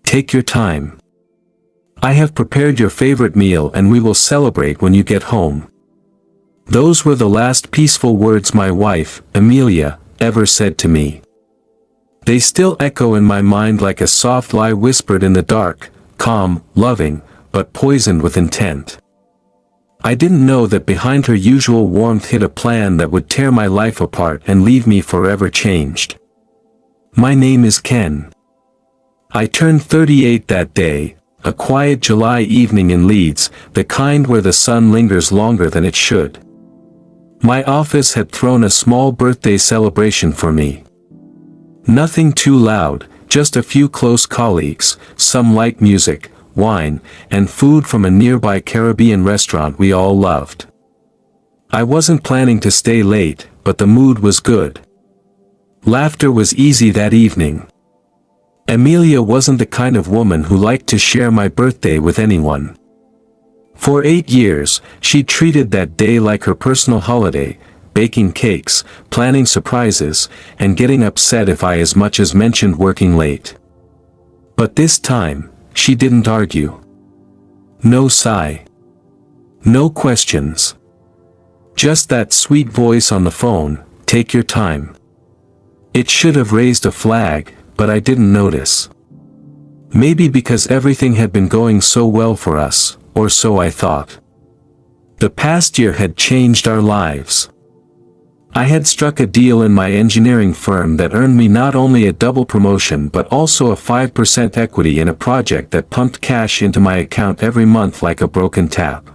Take your time. I have prepared your favorite meal and we will celebrate when you get home." Those were the last peaceful words my wife, Emilia, ever said to me. They still echo in my mind like a soft lie whispered in the dark, calm, loving, but poisoned with intent. I didn't know that behind her usual warmth hid a plan that would tear my life apart and leave me forever changed. My name is Ken. I turned 38 that day, a quiet July evening in Leeds, the kind where the sun lingers longer than it should. My office had thrown a small birthday celebration for me. Nothing too loud, just a few close colleagues, some light music, wine, and food from a nearby Caribbean restaurant we all loved. I wasn't planning to stay late, but the mood was good. Laughter was easy that evening. Emilia wasn't the kind of woman who liked to share my birthday with anyone. For 8 years, she treated that day like her personal holiday, baking cakes, planning surprises, and getting upset if I as much as mentioned working late. But this time, she didn't argue. No sigh. No questions. Just that sweet voice on the phone, "Take your time." It should have raised a flag, but I didn't notice. Maybe because everything had been going so well for us, or so I thought. The past year had changed our lives. I had struck a deal in my engineering firm that earned me not only a double promotion but also a 5% equity in a project that pumped cash into my account every month like a broken tap.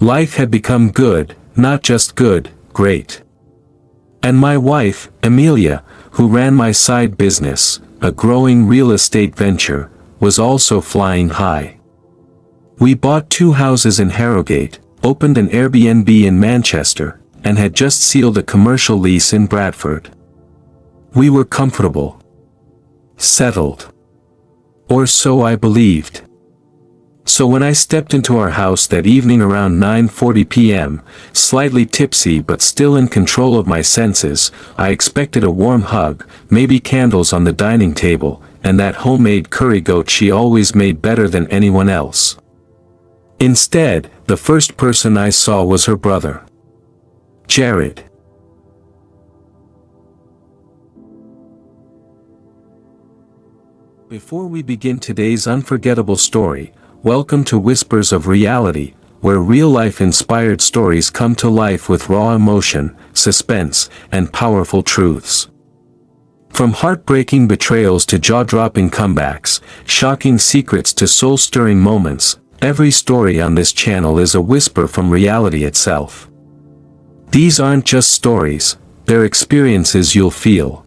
Life had become good, not just good, great. And my wife, Emilia, who ran my side business, a growing real estate venture, was also flying high. We bought 2 houses in Harrogate, opened an Airbnb in Manchester, and had just sealed a commercial lease in Bradford. We were comfortable. Settled. Or so I believed. So when I stepped into our house that evening around 9:40 p.m., slightly tipsy but still in control of my senses, I expected a warm hug, maybe candles on the dining table, and that homemade curry goat she always made better than anyone else. Instead, the first person I saw was her brother. Jared. Before we begin today's unforgettable story, welcome to Whispers of Reality, where real-life inspired stories come to life with raw emotion, suspense, and powerful truths. From heartbreaking betrayals to jaw-dropping comebacks, shocking secrets to soul-stirring moments, every story on this channel is a whisper from reality itself. These aren't just stories, they're experiences you'll feel.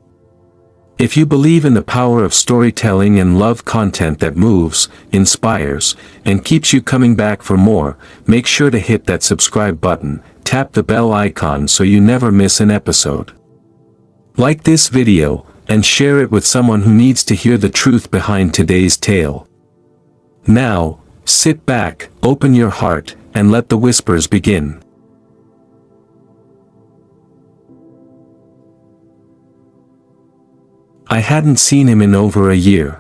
If you believe in the power of storytelling and love content that moves, inspires, and keeps you coming back for more, make sure to hit that subscribe button, tap the bell icon so you never miss an episode. Like this video, and share it with someone who needs to hear the truth behind today's tale. Now, sit back, open your heart, and let the whispers begin. I hadn't seen him in over a year.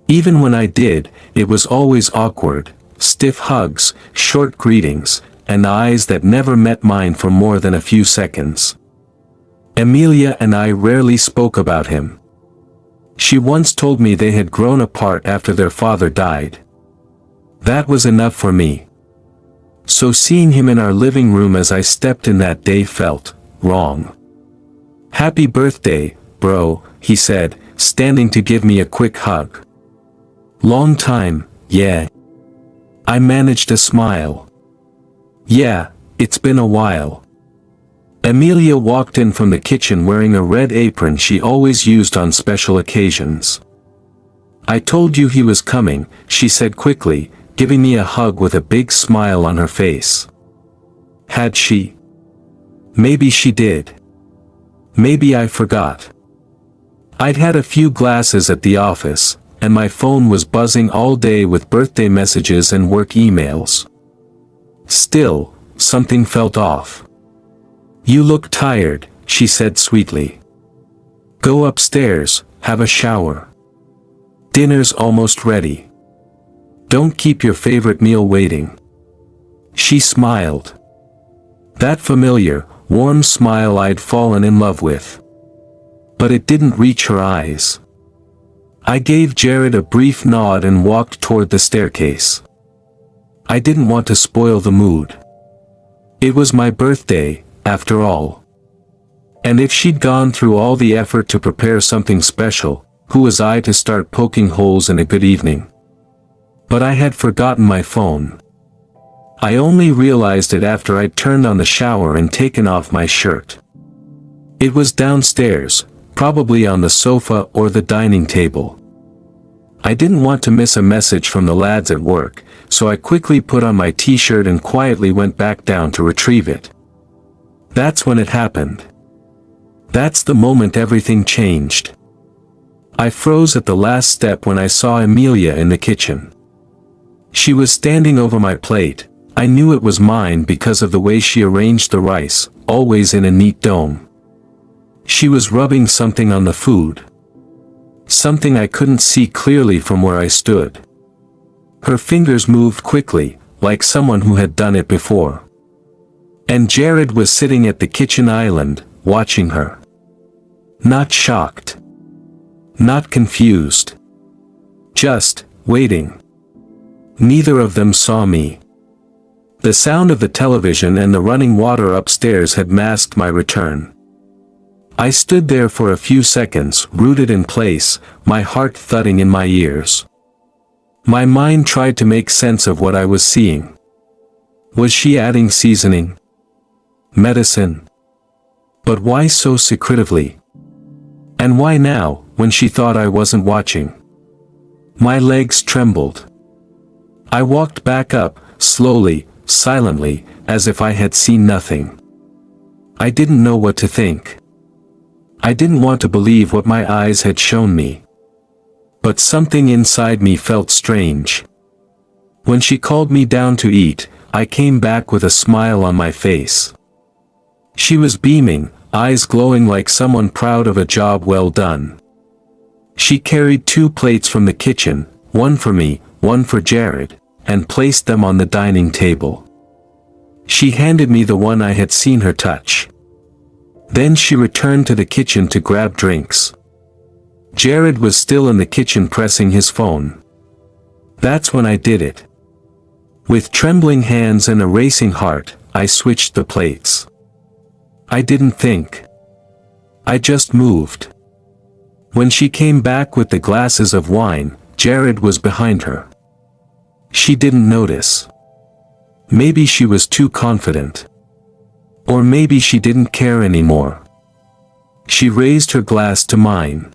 Even when I did, it was always awkward, stiff hugs, short greetings, and eyes that never met mine for more than a few seconds. Emilia and I rarely spoke about him. She once told me they had grown apart after their father died. That was enough for me. So seeing him in our living room as I stepped in that day felt wrong. "Happy birthday, bro," he said, standing to give me a quick hug. "Long time, yeah." I managed a smile. "Yeah, it's been a while." Emilia walked in from the kitchen wearing a red apron she always used on special occasions. "I told you he was coming," she said quickly, giving me a hug with a big smile on her face. Had she? Maybe she did. Maybe I forgot. I'd had a few glasses at the office, and my phone was buzzing all day with birthday messages and work emails. Still, something felt off. "You look tired," she said sweetly. "Go upstairs, have a shower." Dinner's almost ready. Don't keep your favorite meal waiting. She smiled. That familiar, warm smile I'd fallen in love with. But it didn't reach her eyes. I gave Jared a brief nod and walked toward the staircase. I didn't want to spoil the mood. It was my birthday, after all. And if she'd gone through all the effort to prepare something special, who was I to start poking holes in a good evening? But I had forgotten my phone. I only realized it after I'd turned on the shower and taken off my shirt. It was downstairs, probably on the sofa or the dining table. I didn't want to miss a message from the lads at work, so I quickly put on my t-shirt and quietly went back down to retrieve it. That's when it happened. That's the moment everything changed. I froze at the last step when I saw Emilia in the kitchen. She was standing over my plate. I knew it was mine because of the way she arranged the rice, always in a neat dome. She was rubbing something on the food. Something I couldn't see clearly from where I stood. Her fingers moved quickly, like someone who had done it before. And Jared was sitting at the kitchen island, watching her. Not shocked. Not confused. Just waiting. Neither of them saw me. The sound of the television and the running water upstairs had masked my return. I stood there for a few seconds, rooted in place, my heart thudding in my ears. My mind tried to make sense of what I was seeing. Was she adding seasoning? Medicine? But why so secretively? And why now, when she thought I wasn't watching? My legs trembled. I walked back up, slowly, silently, as if I had seen nothing. I didn't know what to think. I didn't want to believe what my eyes had shown me. But something inside me felt strange. When she called me down to eat, I came back with a smile on my face. She was beaming, eyes glowing like someone proud of a job well done. She carried 2 plates from the kitchen, one for me, one for Jared, and placed them on the dining table. She handed me the one I had seen her touch. Then she returned to the kitchen to grab drinks. Jared was still in the kitchen pressing his phone. That's when I did it. With trembling hands and a racing heart, I switched the plates. I didn't think. I just moved. When she came back with the glasses of wine, Jared was behind her. She didn't notice. Maybe she was too confident. Or maybe she didn't care anymore. She raised her glass to mine.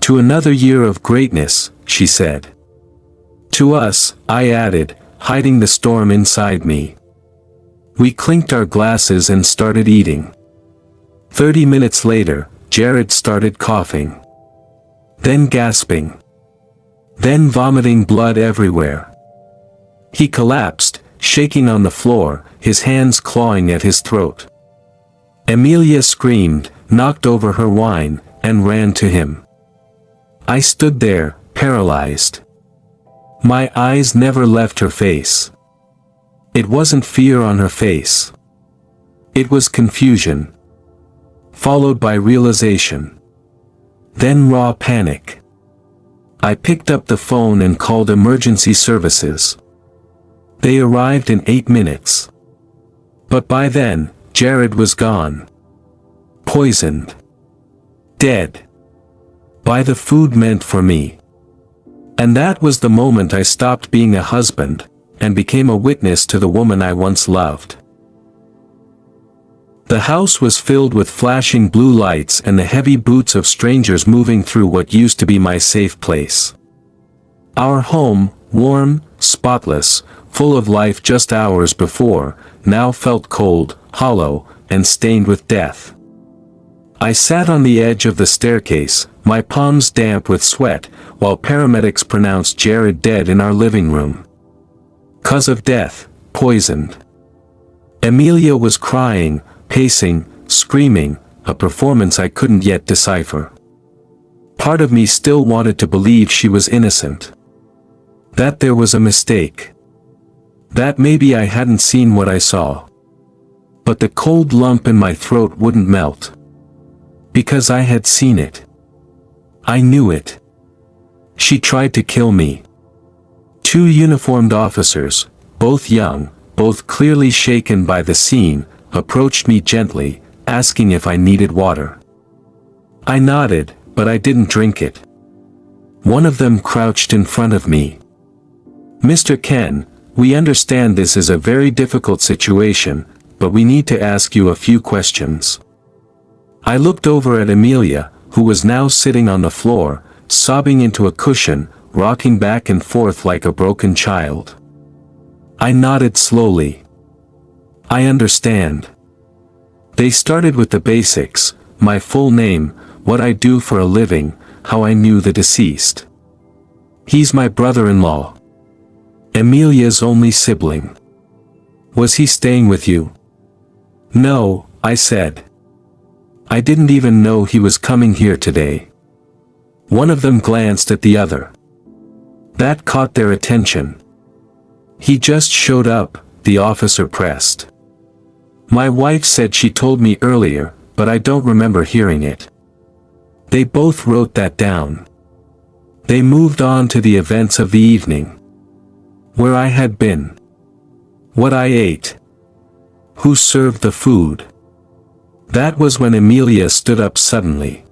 To another year of greatness, she said. To us, I added, hiding the storm inside me. We clinked our glasses and started eating. 30 minutes later, Jared started coughing. Then gasping. Then vomiting blood everywhere. He collapsed, shaking on the floor, his hands clawing at his throat. Emilia screamed, knocked over her wine, and ran to him. I stood there, paralyzed. My eyes never left her face. It wasn't fear on her face. It was confusion. Followed by realization. Then raw panic. I picked up the phone and called emergency services. They arrived in 8 minutes. But by then, Jared was gone. Poisoned. Dead. By the food meant for me. And that was the moment I stopped being a husband, and became a witness to the woman I once loved. The house was filled with flashing blue lights and the heavy boots of strangers moving through what used to be my safe place. Our home, warm, spotless, full of life just hours before, now felt cold, hollow, and stained with death. I sat on the edge of the staircase, my palms damp with sweat, while paramedics pronounced Jared dead in our living room. 'Cause of death, poisoned. Emilia was crying, pacing, screaming, a performance I couldn't yet decipher. part of me still wanted to believe she was innocent. That there was a mistake. That maybe I hadn't seen what I saw. But the cold lump in my throat wouldn't melt. Because I had seen it. I knew it. She tried to kill me. 2 uniformed officers, both young, both clearly shaken by the scene, approached me gently, asking if I needed water. I nodded, but I didn't drink it. One of them crouched in front of me. "Mr. Ken, we understand this is a very difficult situation, but we need to ask you a few questions." I looked over at Emilia, who was now sitting on the floor, sobbing into a cushion, rocking back and forth like a broken child. I nodded slowly. "I understand." They started with the basics: my full name, what I do for a living, how I knew the deceased. "He's my brother-in-law. Emilia's only sibling." "Was he staying with you?" "No," I said. "I didn't even know he was coming here today." One of them glanced at the other. That caught their attention. "He just showed up," the officer pressed. "My wife said she told me earlier, but I don't remember hearing it." They both wrote that down. They moved on to the events of the evening. Where I had been. What I ate. Who served the food. That was when Emilia stood up suddenly.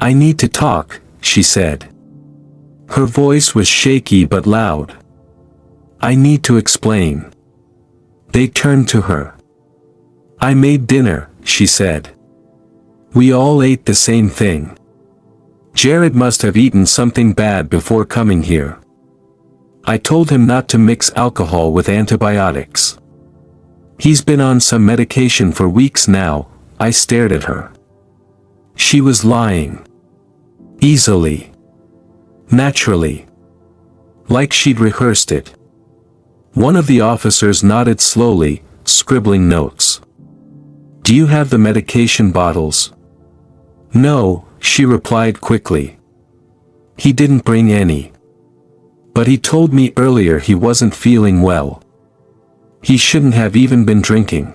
"I need to talk," she said. Her voice was shaky but loud. "I need to explain." They turned to her. "I made dinner," she said. "We all ate the same thing. Jared must have eaten something bad before coming here. I told him not to mix alcohol with antibiotics. He's been on some medication for weeks now." I stared at her. She was lying. Easily. Naturally. Like she'd rehearsed it. One of the officers nodded slowly, scribbling notes. "Do you have the medication bottles?" "No," she replied quickly. "He didn't bring any. But he told me earlier he wasn't feeling well. He shouldn't have even been drinking."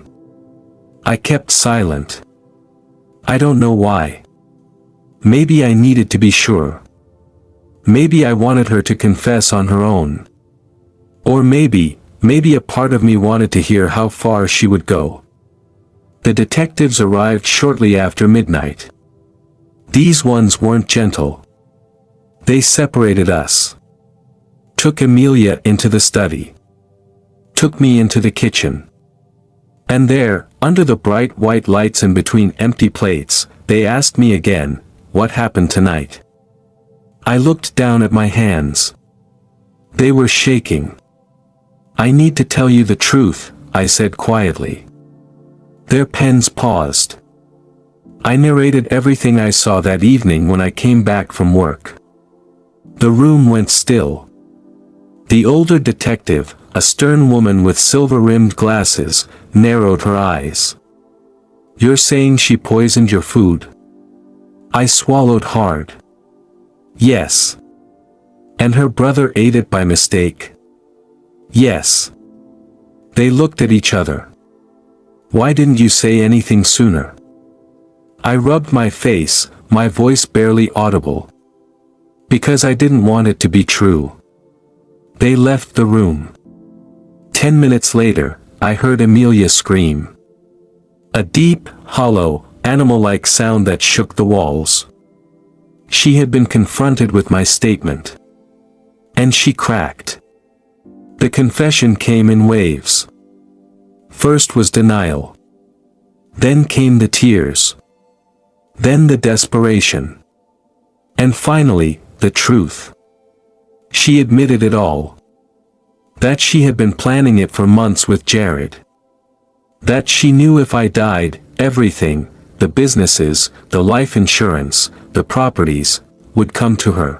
I kept silent. I don't know why. Maybe I needed to be sure. Maybe I wanted her to confess on her own. Or maybe a part of me wanted to hear how far she would go. The detectives arrived shortly after midnight. These ones weren't gentle. They separated us. Took Emilia into the study. Took me into the kitchen. And there, under the bright white lights and between empty plates, they asked me again, what happened tonight? I looked down at my hands. They were shaking. "I need to tell you the truth," I said quietly. Their pens paused. I narrated everything I saw that evening when I came back from work. The room went still. The older detective, a stern woman with silver-rimmed glasses, narrowed her eyes. "You're saying she poisoned your food?" I swallowed hard. "Yes." "And her brother ate it by mistake?" "Yes." They looked at each other. "Why didn't you say anything sooner?" I rubbed my face, my voice barely audible. "Because I didn't want it to be true." They left the room. 10 minutes later, I heard Emilia scream. A deep, hollow, animal-like sound that shook the walls. She had been confronted with my statement. And she cracked. The confession came in waves. First was denial. Then came the tears. Then the desperation. And finally, the truth. She admitted it all. That she had been planning it for months with Jared. That she knew if I died, everything, the businesses, the life insurance, the properties, would come to her.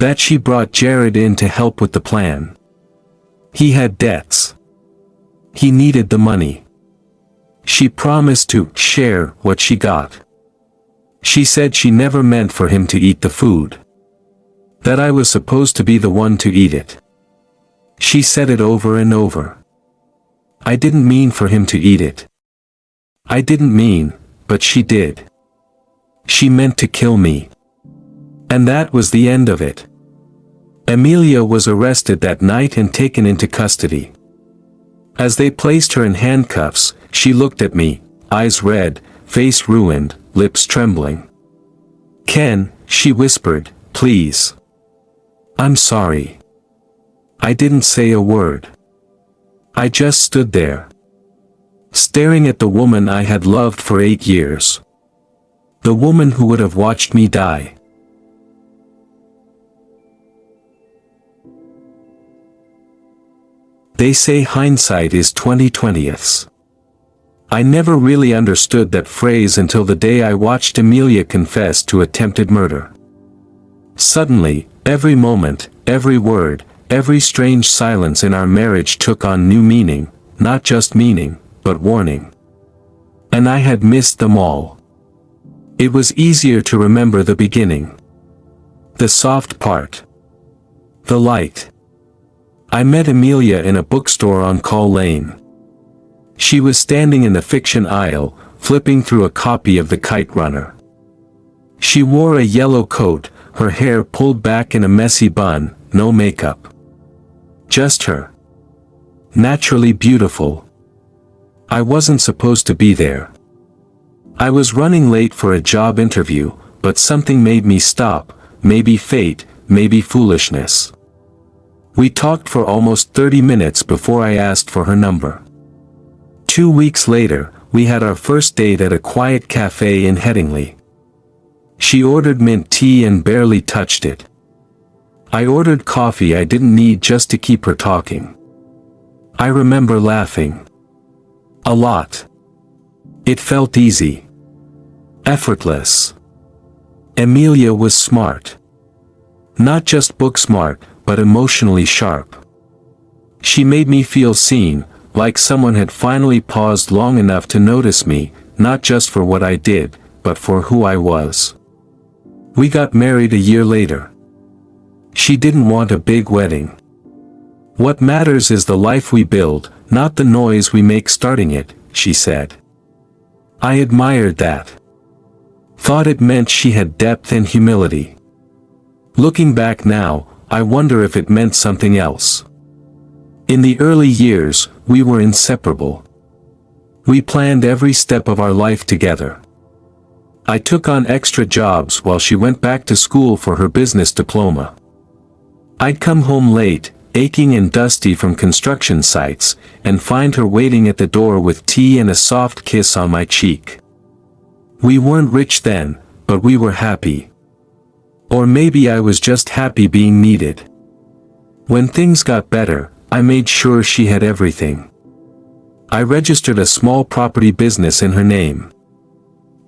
That she brought Jared in to help with the plan. He had debts. He needed the money. She promised to share what she got. She said she never meant for him to eat the food. That I was supposed to be the one to eat it. She said it over and over. I didn't mean for him to eat it. I didn't mean, but she did. She meant to kill me. And that was the end of it. Emilia was arrested that night and taken into custody. As they placed her in handcuffs, she looked at me, eyes red, face ruined, lips trembling. "Ken," she whispered, "please. I'm sorry. I didn't say a word. I just stood there, staring at the woman I had loved for 8 years. The woman who would have watched me die." They say hindsight is 20/20. I never really understood that phrase until the day I watched Emilia confess to attempted murder. Suddenly, every moment, every word, every strange silence in our marriage took on new meaning, not just meaning, but warning. And I had missed them all. It was easier to remember the beginning. The soft part. The light. I met Emilia in a bookstore on Call Lane. She was standing in the fiction aisle, flipping through a copy of The Kite Runner. She wore a yellow coat, her hair pulled back in a messy bun, no makeup. Just her. Naturally beautiful. I wasn't supposed to be there. I was running late for a job interview, but something made me stop, maybe fate, maybe foolishness. We talked for almost 30 minutes before I asked for her number. 2 weeks later, we had our first date at a quiet cafe in Headingley. She ordered mint tea and barely touched it. I ordered coffee I didn't need just to keep her talking. I remember laughing. A lot. It felt easy. Effortless. Emilia was smart. Not just book smart, but emotionally sharp. She made me feel seen, like someone had finally paused long enough to notice me, not just for what I did, but for who I was. We got married a year later. She didn't want a big wedding. "What matters is the life we build, not the noise we make starting it," she said. I admired that. Thought it meant she had depth and humility. Looking back now, I wonder if it meant something else. In the early years, we were inseparable. We planned every step of our life together. I took on extra jobs while she went back to school for her business diploma. I'd come home late, aching and dusty from construction sites, and find her waiting at the door with tea and a soft kiss on my cheek. We weren't rich then, but we were happy. Or maybe I was just happy being needed. When things got better, I made sure she had everything. I registered a small property business in her name.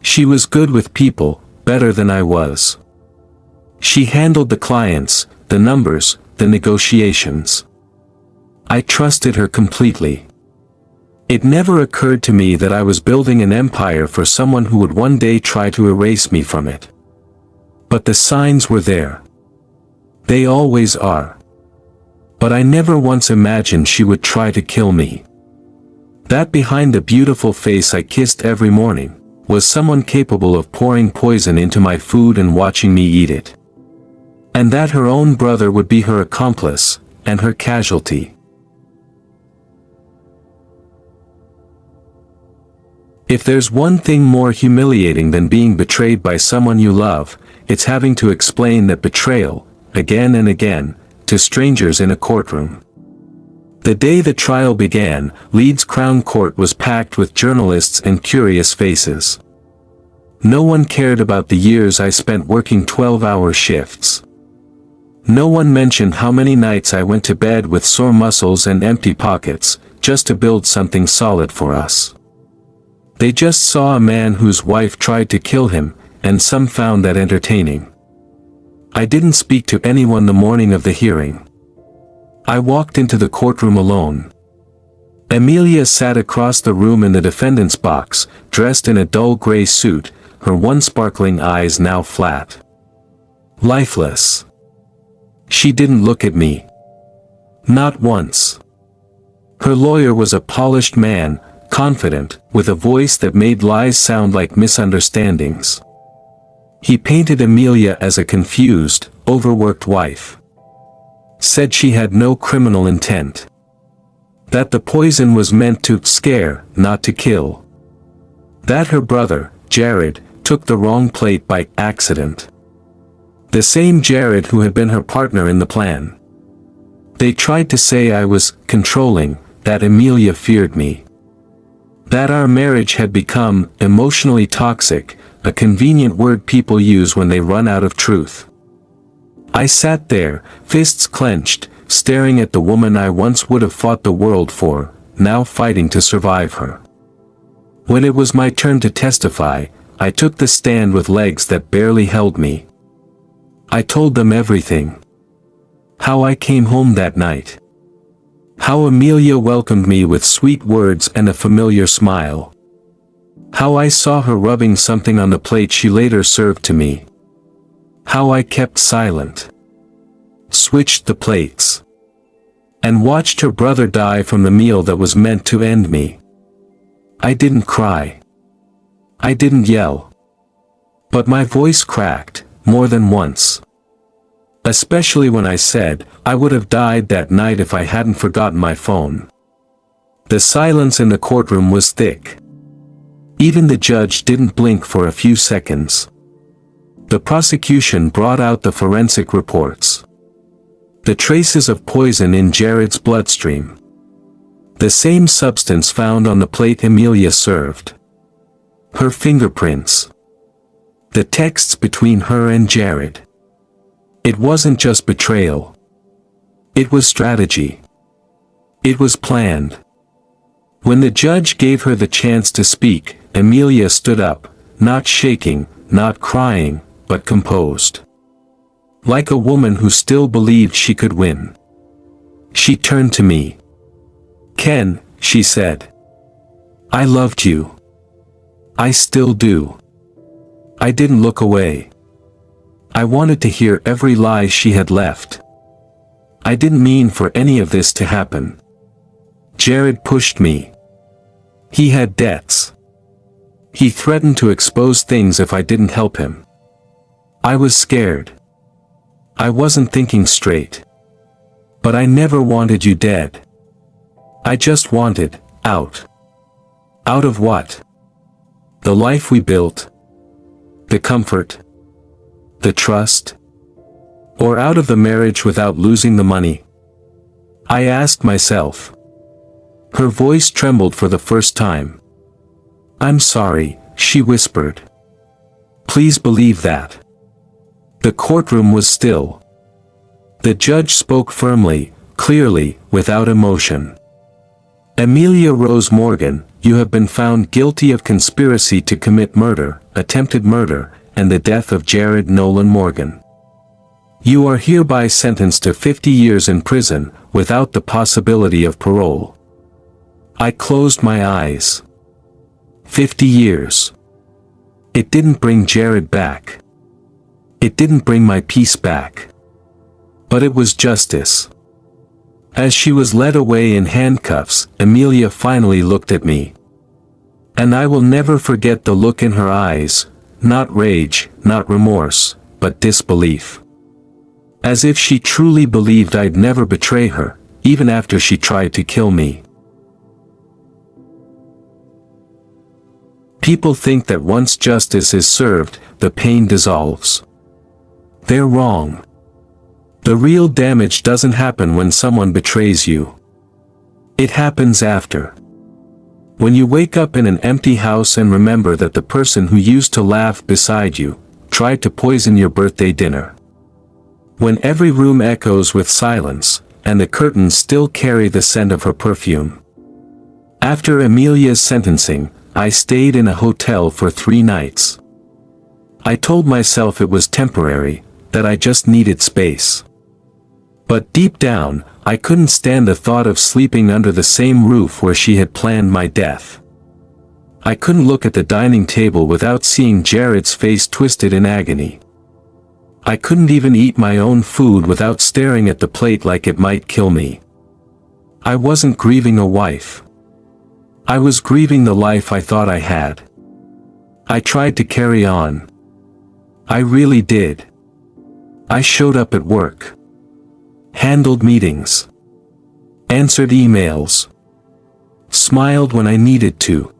She was good with people, better than I was. She handled the clients, the numbers, the negotiations. I trusted her completely. It never occurred to me that I was building an empire for someone who would one day try to erase me from it. But the signs were there. They always are. But I never once imagined she would try to kill me. That behind the beautiful face I kissed every morning, was someone capable of pouring poison into my food and watching me eat it. And that her own brother would be her accomplice, and her casualty. If there's one thing more humiliating than being betrayed by someone you love, it's having to explain that betrayal, again and again, to strangers in a courtroom. The day the trial began, Leeds Crown Court was packed with journalists and curious faces. No one cared about the years I spent working 12-hour shifts. No one mentioned how many nights I went to bed with sore muscles and empty pockets, just to build something solid for us. They just saw a man whose wife tried to kill him, and some found that entertaining. I didn't speak to anyone the morning of the hearing. I walked into the courtroom alone. Emilia sat across the room in the defendant's box, dressed in a dull gray suit, her once sparkling eyes now flat. Lifeless. She didn't look at me. Not once. Her lawyer was a polished man, confident, with a voice that made lies sound like misunderstandings. He painted Emilia as a confused, overworked wife. Said she had no criminal intent. That the poison was meant to scare, not to kill. That her brother, Jared, took the wrong plate by accident. The same Jared who had been her partner in the plan. They tried to say I was controlling, that Emilia feared me. That our marriage had become emotionally toxic, a convenient word people use when they run out of truth. I sat there, fists clenched, staring at the woman I once would have fought the world for, now fighting to survive her. When it was my turn to testify, I took the stand with legs that barely held me. I told them everything. How I came home that night. How Emilia welcomed me with sweet words and a familiar smile. How I saw her rubbing something on the plate she later served to me. How I kept silent. Switched the plates. And watched her brother die from the meal that was meant to end me. I didn't cry. I didn't yell. But my voice cracked, more than once. Especially when I said, I would have died that night if I hadn't forgotten my phone. The silence in the courtroom was thick. Even the judge didn't blink for a few seconds. The prosecution brought out the forensic reports. The traces of poison in Jared's bloodstream. The same substance found on the plate Emilia served. Her fingerprints. The texts between her and Jared. It wasn't just betrayal. It was strategy. It was planned. When the judge gave her the chance to speak, Emilia stood up, not shaking, not crying, but composed. Like a woman who still believed she could win. She turned to me. "Ken," she said. "I loved you. I still do." I didn't look away. I wanted to hear every lie she had left. I didn't mean for any of this to happen. Jared pushed me. He had debts. He threatened to expose things if I didn't help him. I was scared. I wasn't thinking straight. But I never wanted you dead. I just wanted out. Out of what? The life we built? The comfort? The trust? Or out of the marriage without losing the money? I asked myself. Her voice trembled for the first time. "I'm sorry," she whispered. "Please believe that." The courtroom was still. The judge spoke firmly, clearly, without emotion. "Emilia Rose Morgan, you have been found guilty of conspiracy to commit murder, attempted murder, and the death of Jared Nolan Morgan. You are hereby sentenced to 50 years in prison, without the possibility of parole." I closed my eyes. 50 years. It didn't bring Jared back. It didn't bring my peace back. But it was justice. As she was led away in handcuffs, Emilia finally looked at me. And I will never forget the look in her eyes, not rage, not remorse, but disbelief. As if she truly believed I'd never betray her, even after she tried to kill me. People think that once justice is served, the pain dissolves. They're wrong. The real damage doesn't happen when someone betrays you. It happens after. When you wake up in an empty house and remember that the person who used to laugh beside you, tried to poison your birthday dinner. When every room echoes with silence, and the curtains still carry the scent of her perfume. After Emilia's sentencing, I stayed in a hotel for 3 nights. I told myself it was temporary, that I just needed space. But deep down, I couldn't stand the thought of sleeping under the same roof where she had planned my death. I couldn't look at the dining table without seeing Jared's face twisted in agony. I couldn't even eat my own food without staring at the plate like it might kill me. I wasn't grieving a wife. I was grieving the life I thought I had. I tried to carry on. I really did. I showed up at work. Handled meetings. Answered emails. Smiled when I needed to.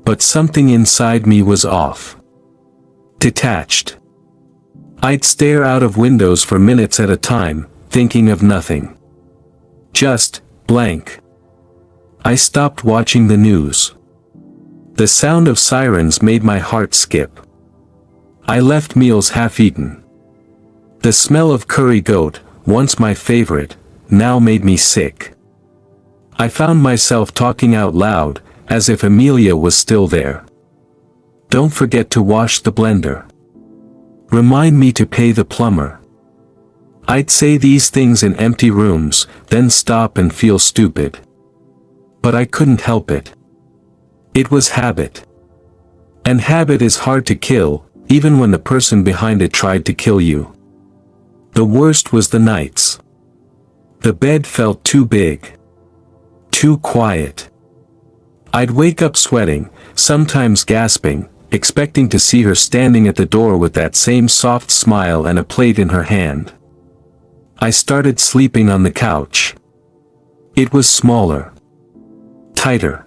But something inside me was off. Detached. I'd stare out of windows for minutes at a time, thinking of nothing. Just blank. I stopped watching the news. The sound of sirens made my heart skip. I left meals half-eaten. The smell of curry goat, once my favorite, now made me sick. I found myself talking out loud, as if Emilia was still there. Don't forget to wash the blender. Remind me to pay the plumber. I'd say these things in empty rooms, then stop and feel stupid. But I couldn't help it. It was habit. And habit is hard to kill, even when the person behind it tried to kill you. The worst was the nights. The bed felt too big. Too quiet. I'd wake up sweating, sometimes gasping, expecting to see her standing at the door with that same soft smile and a plate in her hand. I started sleeping on the couch. It was smaller. Tighter.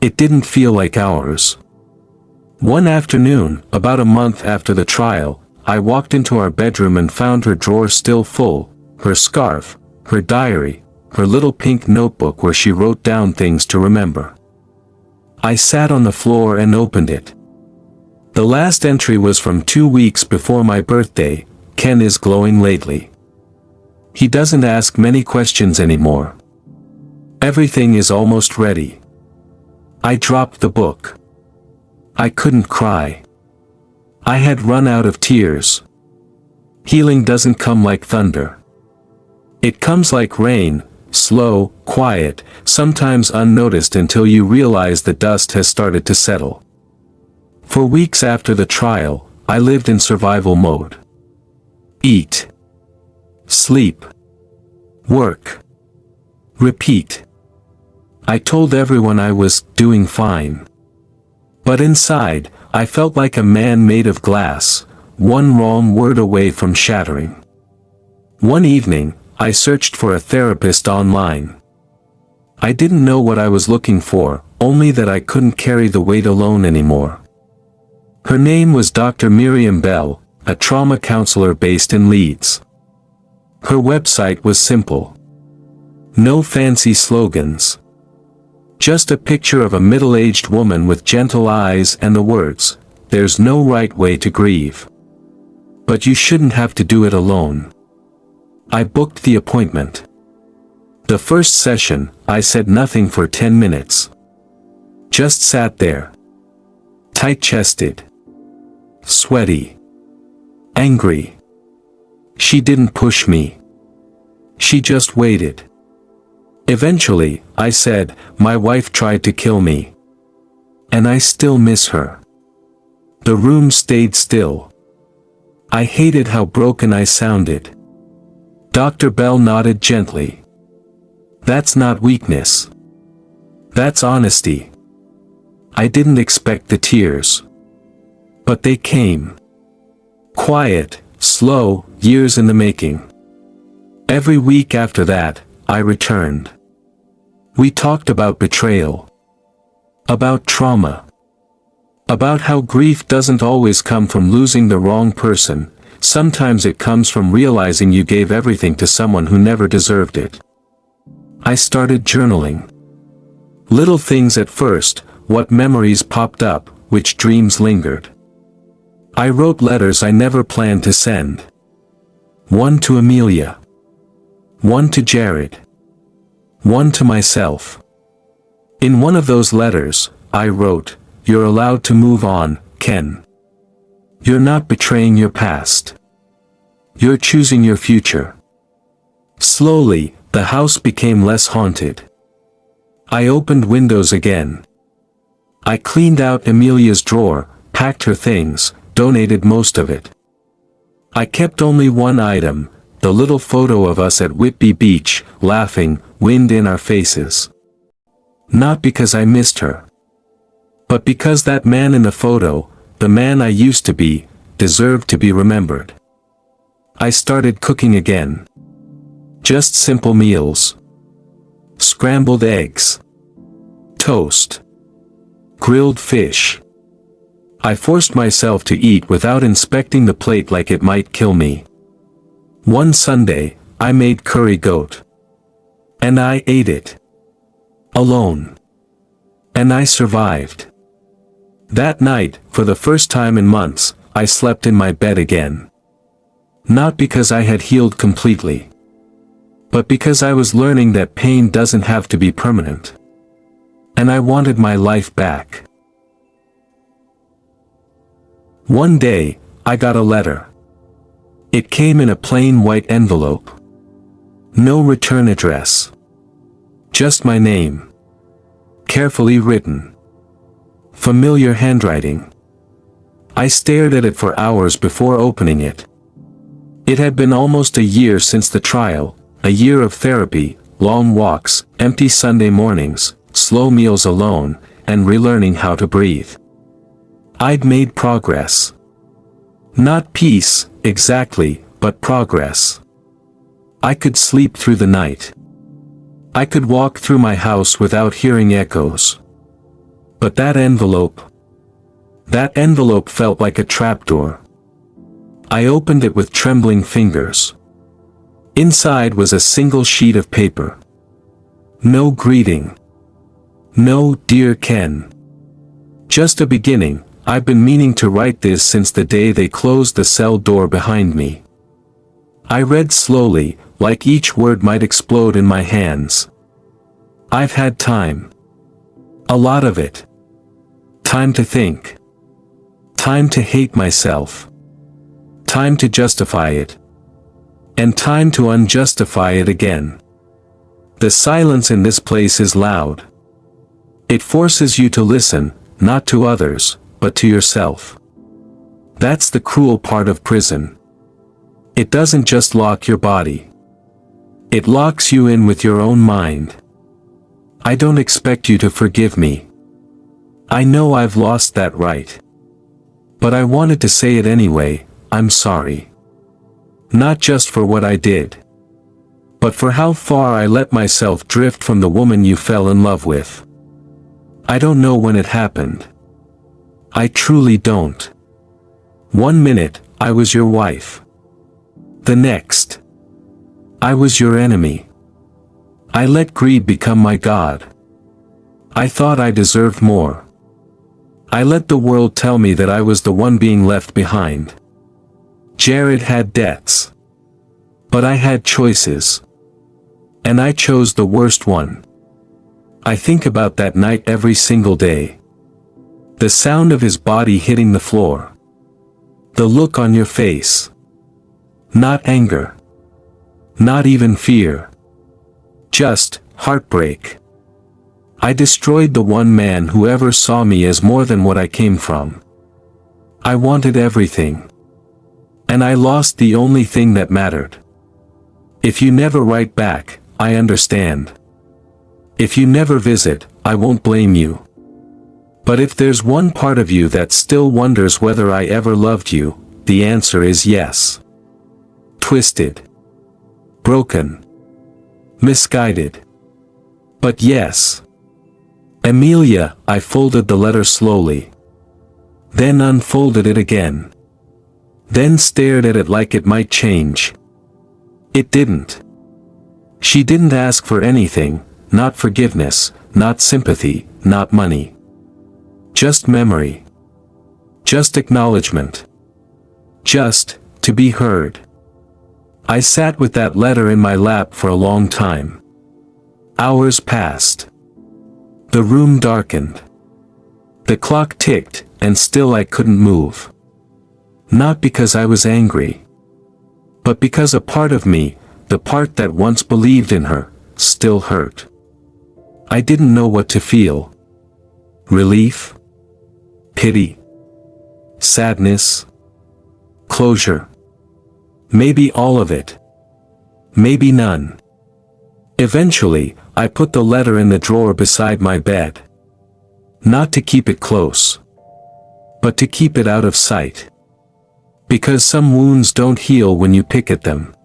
It didn't feel like ours. One afternoon, about a month after the trial, I walked into our bedroom and found her drawer still full, her scarf, her diary, her little pink notebook where she wrote down things to remember. I sat on the floor and opened it. The last entry was from 2 weeks before my birthday. Ken is glowing lately. He doesn't ask many questions anymore. Everything is almost ready. I dropped the book. I couldn't cry. I had run out of tears. Healing doesn't come like thunder. It comes like rain, slow, quiet, sometimes unnoticed until you realize the dust has started to settle. For weeks after the trial, I lived in survival mode. Eat. Sleep. Work. Repeat. I told everyone I was doing fine. But inside, I felt like a man made of glass, one wrong word away from shattering. One evening, I searched for a therapist online. I didn't know what I was looking for, only that I couldn't carry the weight alone anymore. Her name was Dr. Miriam Bell, a trauma counselor based in Leeds. Her website was simple. No fancy slogans. Just a picture of a middle-aged woman with gentle eyes and the words, "There's no right way to grieve. But you shouldn't have to do it alone." I booked the appointment. The first session, I said nothing for 10 minutes. Just sat there. Tight-chested. Sweaty. Angry. She didn't push me. She just waited. Eventually, I said, "My wife tried to kill me. And I still miss her." The room stayed still. I hated how broken I sounded. Dr. Bell nodded gently. "That's not weakness. That's honesty." I didn't expect the tears. But they came. Quiet, slow, years in the making. Every week after that, I returned. We talked about betrayal. About trauma. About how grief doesn't always come from losing the wrong person, sometimes it comes from realizing you gave everything to someone who never deserved it. I started journaling. Little things at first, what memories popped up, which dreams lingered. I wrote letters I never planned to send. One to Emilia. One to Jared. One to myself. In one of those letters, I wrote, "You're allowed to move on, Ken. You're not betraying your past. You're choosing your future." Slowly, the house became less haunted. I opened windows again. I cleaned out Emilia's drawer, packed her things, donated most of it. I kept only one item, the little photo of us at Whitby Beach, laughing, wind in our faces. Not because I missed her, but because that man in the photo, the man I used to be, deserved to be remembered. I started cooking again. Just simple meals. Scrambled eggs. Toast. Grilled fish. I forced myself to eat without inspecting the plate like it might kill me. One Sunday, I made curry goat. And I ate it. Alone. And I survived. That night, for the first time in months, I slept in my bed again. Not because I had healed completely, but because I was learning that pain doesn't have to be permanent. And I wanted my life back. One day, I got a letter. It came in a plain white envelope. No return address. Just my name. Carefully written. Familiar handwriting. I stared at it for hours before opening it. It had been almost a year since the trial, a year of therapy, long walks, empty Sunday mornings, slow meals alone, and relearning how to breathe. I'd made progress. Not peace, exactly, but progress. I could sleep through the night. I could walk through my house without hearing echoes. But that envelope felt like a trapdoor. I opened it with trembling fingers. Inside was a single sheet of paper. No greeting. No dear Ken. Just a beginning. I've been meaning to write this since the day they closed the cell door behind me. I read slowly, like each word might explode in my hands. I've had time. A lot of it. Time to think. Time to hate myself. Time to justify it. And time to unjustify it again. The silence in this place is loud. It forces you to listen, not to others, but to yourself. That's the cruel part of prison. It doesn't just lock your body. It locks you in with your own mind. I don't expect you to forgive me. I know I've lost that right. But I wanted to say it anyway, I'm sorry. Not just for what I did, but for how far I let myself drift from the woman you fell in love with. I don't know when it happened. I truly don't. 1 minute, I was your wife. The next, I was your enemy. I let greed become my god. I thought I deserved more. I let the world tell me that I was the one being left behind. Jared had debts. But I had choices. And I chose the worst one. I think about that night every single day. The sound of his body hitting the floor. The look on your face. Not anger. Not even fear. Just heartbreak. I destroyed the one man who ever saw me as more than what I came from. I wanted everything. And I lost the only thing that mattered. If you never write back, I understand. If you never visit, I won't blame you. But if there's one part of you that still wonders whether I ever loved you, the answer is yes. Twisted. Broken. Misguided. But yes. Emilia, I folded the letter slowly. Then unfolded it again. Then stared at it like it might change. It didn't. She didn't ask for anything, not forgiveness, not sympathy, not money. Just memory. Just acknowledgement. Just to be heard. I sat with that letter in my lap for a long time. Hours passed. The room darkened. The clock ticked, and still I couldn't move. Not because I was angry, but because a part of me, the part that once believed in her, still hurt. I didn't know what to feel. Relief? Pity? Sadness? Closure? Maybe all of it. Maybe none. Eventually, I put the letter in the drawer beside my bed. Not to keep it close, but to keep it out of sight. Because some wounds don't heal when you pick at them.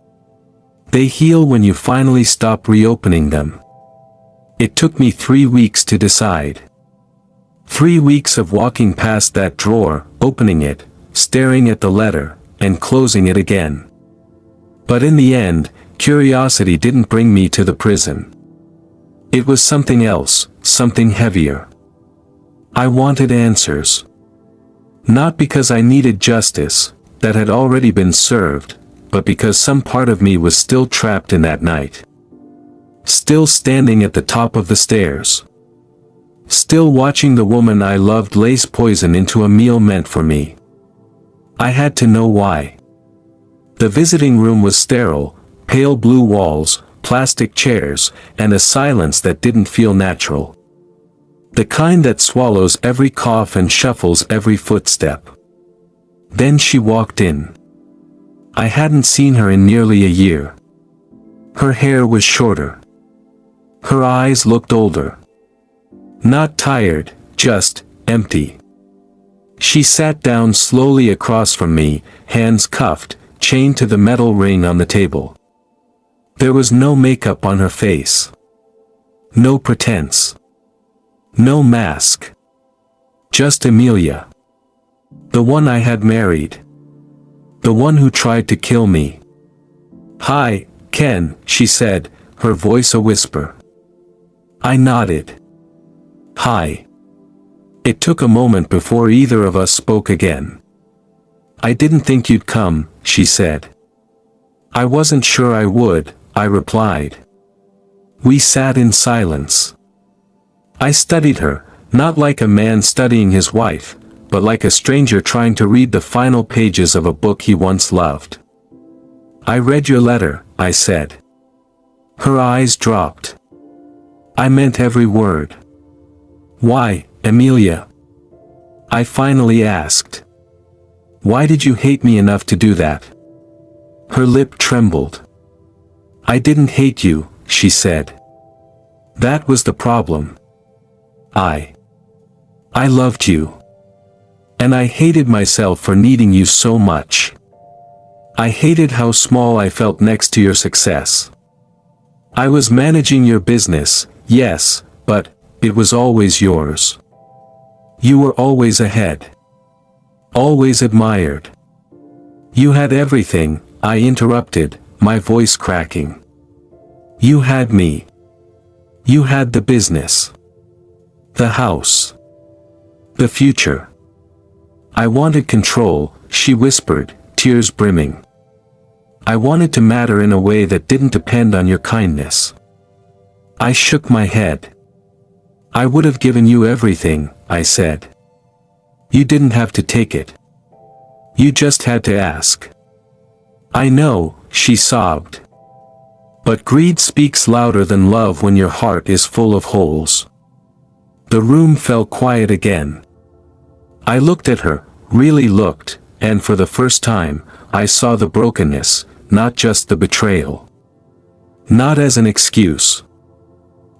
They heal when you finally stop reopening them. It took me 3 weeks to decide. 3 weeks of walking past that drawer, opening it, staring at the letter, and closing it again. But in the end, curiosity didn't bring me to the prison. It was something else, something heavier. I wanted answers. Not because I needed justice, that had already been served, but because some part of me was still trapped in that night. Still standing at the top of the stairs. Still watching the woman I loved lace poison into a meal meant for me. I had to know why. The visiting room was sterile, pale blue walls, plastic chairs, and a silence that didn't feel natural. The kind that swallows every cough and shuffles every footstep. Then she walked in. I hadn't seen her in nearly a year. Her hair was shorter. Her eyes looked older. Not tired, just empty. She sat down slowly across from me, hands cuffed, chained to the metal ring on the table. There was no makeup on her face. No pretense. No mask. Just Emilia. The one I had married. The one who tried to kill me. "Hi, Ken," she said, her voice a whisper. I nodded. "Hi." It took a moment before either of us spoke again. "I didn't think you'd come," she said. "I wasn't sure I would," I replied. We sat in silence. I studied her, not like a man studying his wife, but like a stranger trying to read the final pages of a book he once loved. "I read your letter," I said. Her eyes dropped. "I meant every word." "Why, Emilia?" I finally asked. "Why did you hate me enough to do that?" Her lip trembled. "I didn't hate you," she said. "That was the problem. I loved you. And I hated myself for needing you so much. I hated how small I felt next to your success. I was managing your business, yes, but it was always yours. You were always ahead. Always admired. You had everything," I interrupted, my voice cracking. "You had me. You had the business. The house. The future." "I wanted control," she whispered, tears brimming. "I wanted to matter in a way that didn't depend on your kindness." I shook my head. "I would have given you everything," I said. "You didn't have to take it. You just had to ask." "I know," she sobbed. "But greed speaks louder than love when your heart is full of holes." The room fell quiet again. I looked at her, really looked, and for the first time, I saw the brokenness, not just the betrayal. Not as an excuse,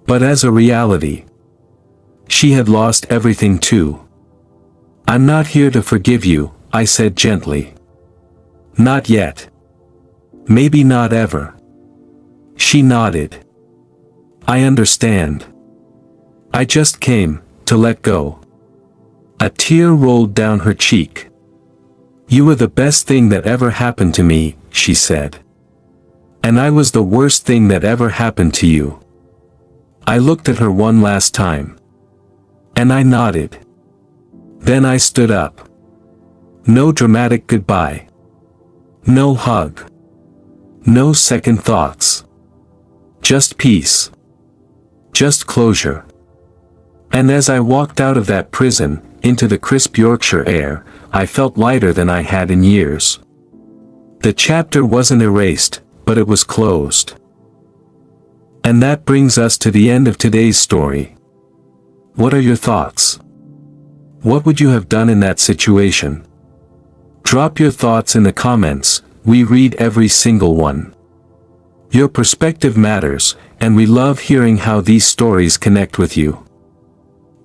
but as a reality. She had lost everything too. "I'm not here to forgive you," I said gently. "Not yet. Maybe not ever." She nodded. "I understand. I just came to let go." A tear rolled down her cheek. "You were the best thing that ever happened to me," she said. "And I was the worst thing that ever happened to you." I looked at her one last time. And I nodded. Then I stood up. No dramatic goodbye. No hug. No second thoughts. Just peace. Just closure. And as I walked out of that prison, into the crisp Yorkshire air, I felt lighter than I had in years. The chapter wasn't erased, but it was closed. And that brings us to the end of today's story. What are your thoughts? What would you have done in that situation? Drop your thoughts in the comments, we read every single one. Your perspective matters, and we love hearing how these stories connect with you.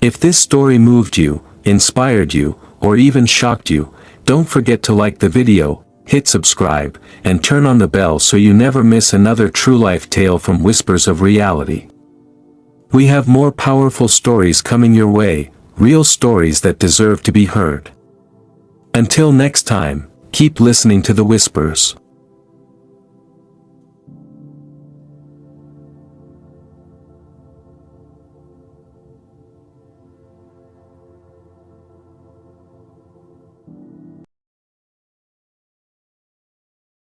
If this story moved you, inspired you, or even shocked you, don't forget to like the video, hit subscribe, and turn on the bell so you never miss another true life tale from Whispers of Reality. We have more powerful stories coming your way, real stories that deserve to be heard. Until next time, keep listening to the whispers.